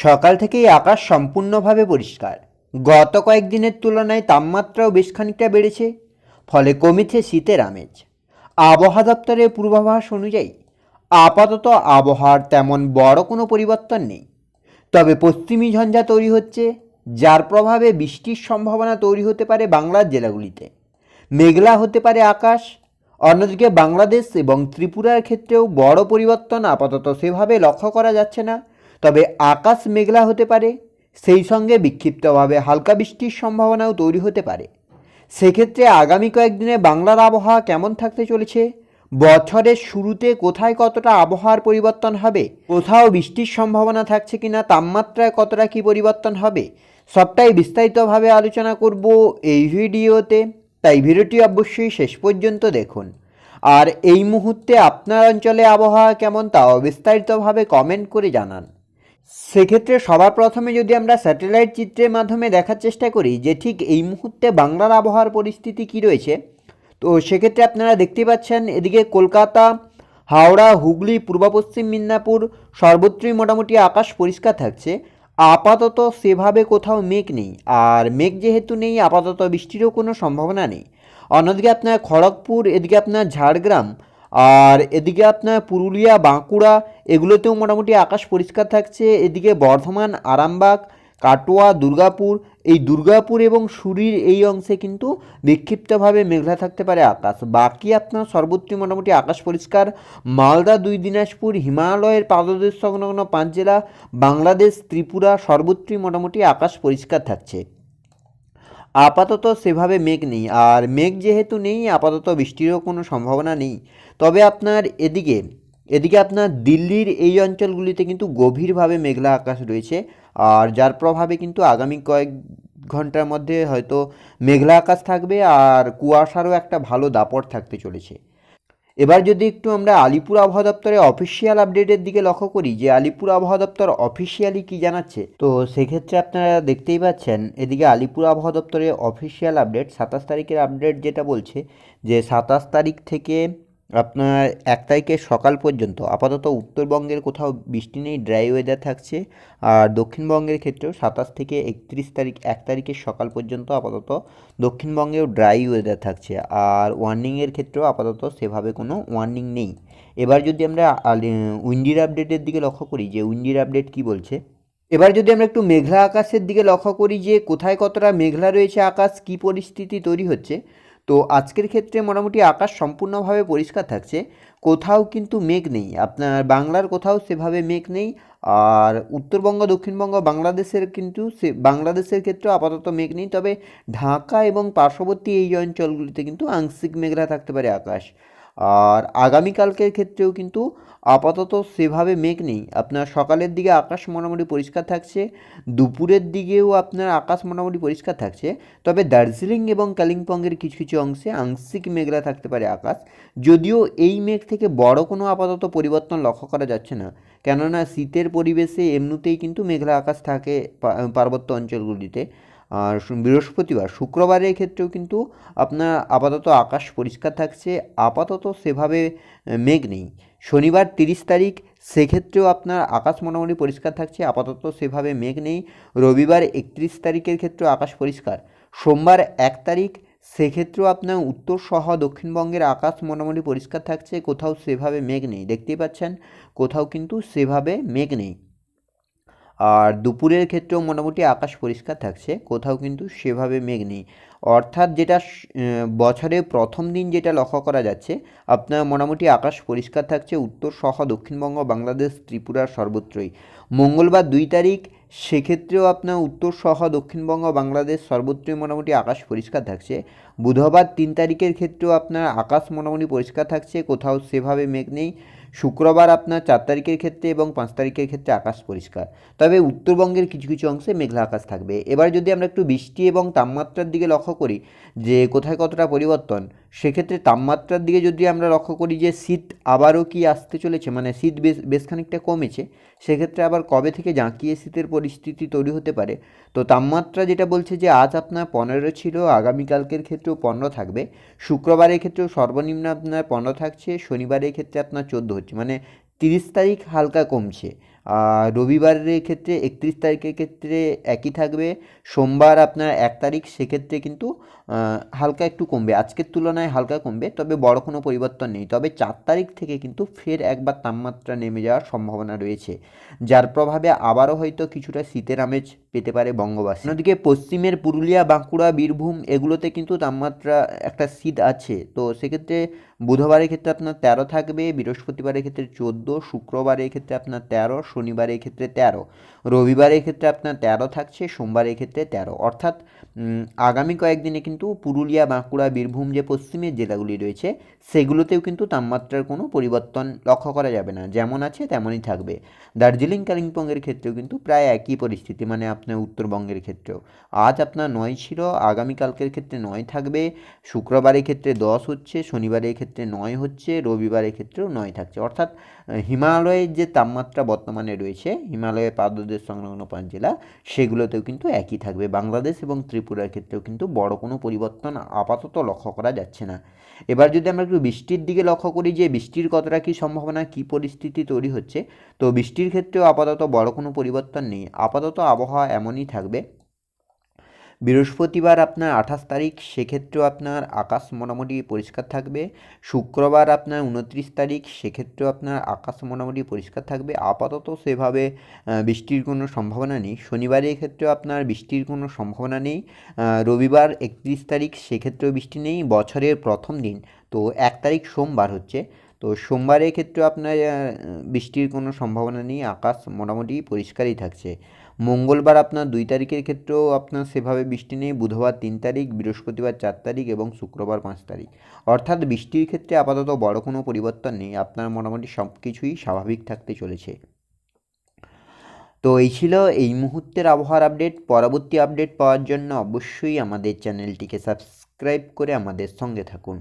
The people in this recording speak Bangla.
সকাল থেকেই আকাশ সম্পূর্ণভাবে পরিষ্কার। গত কয়েকদিনের তুলনায় তাপমাত্রাও বেশ খানিকটা বেড়েছে, ফলে কমেছে শীতের আমেজ। আবহাওয়া দপ্তরের পূর্বাভাস অনুযায়ী আপাতত আবহাওয়ার তেমন বড় কোনো পরিবর্তন নেই, তবে পশ্চিমী ঝঞ্ঝা তৈরি হচ্ছে, যার প্রভাবে বৃষ্টির সম্ভাবনা তৈরি হতে পারে বাংলার জেলাগুলিতে। মেঘলা হতে পারে আকাশ। অন্যদিকে বাংলাদেশ এবং ত্রিপুরার ক্ষেত্রেও বড় পরিবর্তন আপাতত সেভাবে লক্ষ্য করা যাচ্ছে না, তবে আকাশ মেঘলা হতে পারে, সেই সঙ্গে বিক্ষিপ্তভাবে হালকা বৃষ্টির সম্ভাবনাও তৈরি হতে পারে। সেক্ষেত্রে আগামী কয়েকদিনে বাংলার আবহাওয়া কেমন থাকতে চলেছে, বছরের শুরুতে কোথায় কতটা আবহাওয়ার পরিবর্তন হবে, কোথাও বৃষ্টির সম্ভাবনা থাকছে কিনা, তাপমাত্রায় কতটা কী পরিবর্তন হবে, সবটাই বিস্তারিতভাবে আলোচনা করব এই ভিডিওতে। তাই ভিডিওটি অবশ্যই শেষ পর্যন্ত দেখুন। আর এই মুহূর্তে আপনার অঞ্চলে আবহাওয়া কেমন তাও বিস্তারিতভাবে কমেন্ট করে জানান। সেক্ষেত্রে সবার প্রথমে যদি আমরা স্যাটেলাইট চিত্রের মাধ্যমে দেখার চেষ্টা করি যে ঠিক এই মুহূর্তে বাংলার আবহাওয়ার পরিস্থিতি কী রয়েছে, তো সেক্ষেত্রে আপনারা দেখতে পাচ্ছেন এদিকে কলকাতা, হাওড়া, হুগলি, পূর্ব পশ্চিম মিদনাপুর সর্বত্রই মোটামুটি আকাশ পরিষ্কার থাকছে। আপাতত সেভাবে কোথাও মেঘ নেই, আর মেঘ যেহেতু নেই আপাতত বৃষ্টিরও কোনো সম্ভাবনা নেই। অন্যদিকে আপনার খড়গপুর, এদিকে আপনার ঝাড়গ্রাম, আর এদিকে আপনার পুরুলিয়া, বাঁকুড়া এগুলোতেও মোটামুটি আকাশ পরিষ্কার থাকছে। এদিকে বর্ধমান, আরামবাগ, কাটোয়া, দুর্গাপুর এবং সুরির এই অংশে কিন্তু বিক্ষিপ্তভাবে মেঘলা থাকতে পারে আকাশ। বাকি আপনার সর্বত্রই মোটামুটি আকাশ পরিষ্কার। মালদা, দিনাজপুর, হিমালয়ের পাদদেশ সংলগ্ন 5 জেলা, বাংলাদেশ, ত্রিপুরা সর্বত্রই মোটামুটি আকাশ পরিষ্কার থাকছে। আপাতত সেভাবে মেঘ নেই, আর মেঘ যেহেতু নেই আপাতত বৃষ্টিরও কোনো সম্ভাবনা নেই। তবে আপনার এদিকে আপনার দিল্লির এই অঞ্চলগুলিতে কিন্তু গভীরভাবে মেঘলা আকাশ রয়েছে, আর যার প্রভাবে কিন্তু আগামী কয়েক ঘন্টার মধ্যে হয়তো মেঘলা আকাশ থাকবে, আর কুয়াশারও একটা ভালো দাপট থাকতে চলেছে। এবার যদি একটু আমরা আলিপুর আবহাওয়া দপ্তরের অফিসিয়াল আপডেটের দিকে লক্ষ্য করি যে আলিপুর আবহাওয়া দপ্তর অফিসিয়ালি কী জানাচ্ছে, তো সেক্ষেত্রে আপনারা দেখতেই পাচ্ছেন এদিকে আলিপুর আবহাওয়া দপ্তরের অফিসিয়াল আপডেট 27 তারিখের আপডেট যেটা বলছে যে 27 তারিখ থেকে আপনার 1 তারিখের সকাল পর্যন্ত আপাতত উত্তরবঙ্গের কোথাও বৃষ্টি নেই, ড্রাই ওয়েদার থাকছে। আর দক্ষিণবঙ্গের ক্ষেত্রেও 27 থেকে 31 তারিখ 1 তারিখের সকাল পর্যন্ত আপাতত দক্ষিণবঙ্গেও ড্রাই ওয়েদার থাকছে। আর ওয়ার্নিংয়ের ক্ষেত্রেও আপাতত সেভাবে কোনো ওয়ার্নিং নেই। এবার যদি আমরা উইন্ডির আপডেটের দিকে লক্ষ্য করি যে উইন্ডির আপডেট কি বলছে, এবার যদি আমরা একটু মেঘলা আকাশের দিকে লক্ষ্য করি যে কোথায় কতটা মেঘলা রয়েছে আকাশ, কী পরিস্থিতি তৈরি হচ্ছে, তো আজকের ক্ষেত্রে মোটামুটি আকাশ সম্পূর্ণভাবে পরিষ্কার থাকছে, কোথাও কিন্তু মেঘ নেই। আপনার বাংলার কোথাও সেভাবে মেঘ নেই। আর উত্তরবঙ্গ, দক্ষিণবঙ্গ, বাংলাদেশের ক্ষেত্রেও আপাতত মেঘ নেই, তবে ঢাকা এবং পার্শ্ববর্তী এই অঞ্চলগুলিতে কিন্তু আংশিক মেঘলা থাকতে পারে আকাশ। আর আগামীকালকের ক্ষেত্রেও কিন্তু আপাতত সেভাবে মেঘ নেই। আপনার সকালের দিকে আকাশ মোটামুটি পরিষ্কার থাকছে, দুপুরের দিকেও আপনার আকাশ মোটামুটি পরিষ্কার থাকছে, তবে দার্জিলিং এবং কালিম্পংয়ের কিছু কিছু অংশে আংশিক মেঘলা থাকতে পারে আকাশ। যদিও এই মেঘ থেকে বড় কোনো আপাতত পরিবর্তন লক্ষ্য করা যাচ্ছে না, কেননা শীতের পরিবেশে এমনিতেই কিন্তু মেঘলা আকাশ থাকে পার্বত্য অঞ্চলগুলিতে। আর বৃহস্পতিবার, শুক্রবারের ক্ষেত্রেও কিন্তু আপনার আপাতত আকাশ পরিষ্কার থাকছে, আপাতত সেভাবে মেঘ নেই। শনিবার 30 তারিখ, সেক্ষেত্রেও আপনার আকাশ মোটামুটি পরিষ্কার থাকছে, আপাতত সেভাবে মেঘ নেই। রবিবার 31 তারিখের ক্ষেত্রেও আকাশ পরিষ্কার। সোমবার 1 তারিখ, সেক্ষেত্রেও আপনার উত্তর সহ দক্ষিণবঙ্গের আকাশ মোটামুটি পরিষ্কার থাকছে, কোথাও সেভাবে মেঘ নেই। দেখতেই পাচ্ছেন কোথাও কিন্তু সেভাবে মেঘ নেই। আর দুপুরের ক্ষেত্রেও মোটামুটি আকাশ পরিষ্কার থাকছে, কোথাও কিন্তু সেভাবে মেঘ নেই। অর্থাৎ যেটা বছরের প্রথম দিন যেটা লক্ষ্য করা যাচ্ছে, আপনার মোটামুটি আকাশ পরিষ্কার থাকছে উত্তর সহ দক্ষিণবঙ্গ, বাংলাদেশ, ত্রিপুরার সর্বত্রই। মঙ্গলবার 2 তারিখ, সেক্ষেত্রেও আপনার উত্তর সহ দক্ষিণবঙ্গ, বাংলাদেশ সর্বত্রই মোটামুটি আকাশ পরিষ্কার থাকছে। বুধবার 3 তারিখের ক্ষেত্রেও আপনার আকাশ মোটামুটি পরিষ্কার থাকছে, কোথাও সেভাবে মেঘ নেই। শুক্রবার আপনার 4 তারিখের ক্ষেত্রে এবং 5 তারিখের ক্ষেত্রে আকাশ পরিষ্কার, তবে উত্তরবঙ্গের কিছু কিছু অংশে মেঘলা আকাশ থাকবে। এবার যদি আমরা একটু বৃষ্টি এবং তাপমাত্রার দিকে লক্ষ্য করি যে কোথায় কতটা পরিবর্তন, সেক্ষেত্রে তাপমাত্রার দিকে যদি আমরা লক্ষ্য করি যে শীত আবারও কি আসতে চলেছে, মানে শীত বেশ খানিকটা কমেছে, সেক্ষেত্রে আবার কবে থেকে জাঁকিয়ে শীতের পরিস্থিতি তৈরি হতে পারে। তো তাপমাত্রা যেটা বলছে যে আজ আপনার 15 ছিল, আগামীকালকের ক্ষেত্রেও 15 থাকবে। শুক্রবারের ক্ষেত্রেও সর্বনিম্ন আপনার 15 থাকছে, শনিবারের ক্ষেত্রে আপনার 14 হচ্ছে, মানে 30 তারিখ হালকা কমছে। রবিবারের ক্ষেত্রে 31 তারিখের ক্ষেত্রে একই থাকবে। সোমবার আপনার 1 তারিখ, সেক্ষেত্রে কিন্তু হালকা একটু কমবে, আজকের তুলনায় হালকা কমবে, তবে বড় কোনো পরিবর্তন নেই। তবে 4 তারিখ থেকে কিন্তু ফের একবার তাপমাত্রা নেমে যাওয়ার সম্ভাবনা রয়েছে, যার প্রভাবে আবারও হয়তো কিছুটা শীতের আমেজ পেতে পারে বঙ্গবাসী। অন্যদিকে পশ্চিমের পুরুলিয়া, বাঁকুড়া, বীরভূম এগুলোতে কিন্তু তাপমাত্রা একটা শীত আছে। তো সেক্ষেত্রে বুধবারের ক্ষেত্রে আপনার 13 থাকবে, বৃহস্পতিবারের ক্ষেত্রে 14, শুক্রবারের ক্ষেত্রে আপনার 13, শনিবারের ক্ষেত্রে 13, রবিবারের ক্ষেত্রে আপনার 13 থাকছে, সোমবারের ক্ষেত্রে 13। অর্থাৎ আগামী কয়েকদিনে কিন্তু পুরুলিয়া, বাঁকুড়া, বীরভূম যে পশ্চিমের জেলাগুলি রয়েছে সেগুলোতেও কিন্তু তাপমাত্রার কোনো পরিবর্তন লক্ষ্য করা যাবে না, যেমন আছে তেমনই থাকবে। দার্জিলিং, কালিম্পংয়ের ক্ষেত্রেও কিন্তু প্রায় একই পরিস্থিতি, মানে আপনার উত্তরবঙ্গের ক্ষেত্রেও আজ আপনার 9 ছিল, আগামীকালকের ক্ষেত্রে 9 থাকবে, শুক্রবারের ক্ষেত্রে 10 হচ্ছে, শনিবারের ক্ষেত্রে 9 হচ্ছে, রবিবারের ক্ষেত্রেও 9 থাকছে। অর্থাৎ হিমালয়ের যে তাপমাত্রা বর্তমানে রয়েছে, হিমালয়ের পাদদেশ সংলগ্ন 5 জেলা, সেগুলোতেও কিন্তু একই থাকবে। বাংলাদেশ এবং ত্রিপুরার ক্ষেত্রেও কিন্তু বড় কোনো পরিবর্তন আপাতত লক্ষ্য করা যাচ্ছে না। এবার যদি আমরা একটু বৃষ্টির দিকে লক্ষ্য করি যে বৃষ্টির কতটা কী সম্ভাবনা, কী পরিস্থিতি তৈরি হচ্ছে, তো বৃষ্টির ক্ষেত্রেও আপাতত বড় কোনো পরিবর্তন নেই। আপাতত আবহাওয়া এমনই থাকবে। বৃহস্পতিবার আপনার 28 তারিখ, সেক্ষেত্রেও আপনার আকাশ মোটামুটি পরিষ্কার থাকবে। শুক্রবার আপনার 29 তারিখ, সেক্ষেত্রেও আপনার আকাশ মোটামুটি পরিষ্কার থাকবে। আপাতত সেভাবে বৃষ্টির কোনো সম্ভাবনা নেই। শনিবারের ক্ষেত্রেও আপনার বৃষ্টির কোনো সম্ভাবনা নেই। রবিবার 31 তারিখ, সেক্ষেত্রেও বৃষ্টি নেই। বছরের প্রথম দিন, তো 1 তারিখ সোমবার হচ্ছে, তো সোমবারের ক্ষেত্রেও আপনার বৃষ্টির কোনো সম্ভাবনা নেই, আকাশ মোটামুটি পরিষ্কারই থাকছে। মঙ্গলবার আপনার 2 তারিখের ক্ষেত্রেও আপনার সেভাবে বৃষ্টি নেই। বুধবার 3 তারিখ, বৃহস্পতিবার 4 তারিখ এবং শুক্রবার 5 তারিখ। অর্থাৎ বৃষ্টির ক্ষেত্রে আপাতত বড় কোনো পরিবর্তন নেই, আপনার মোটামুটি সব কিছুই স্বাভাবিক থাকতে চলেছে। তো এই ছিল এই মুহূর্তের আবহাওয়ার আপডেট। পরবর্তী আপডেট পাওয়ার জন্য অবশ্যই আমাদের চ্যানেলটিকে সাবস্ক্রাইব করে আমাদের সঙ্গে থাকুন।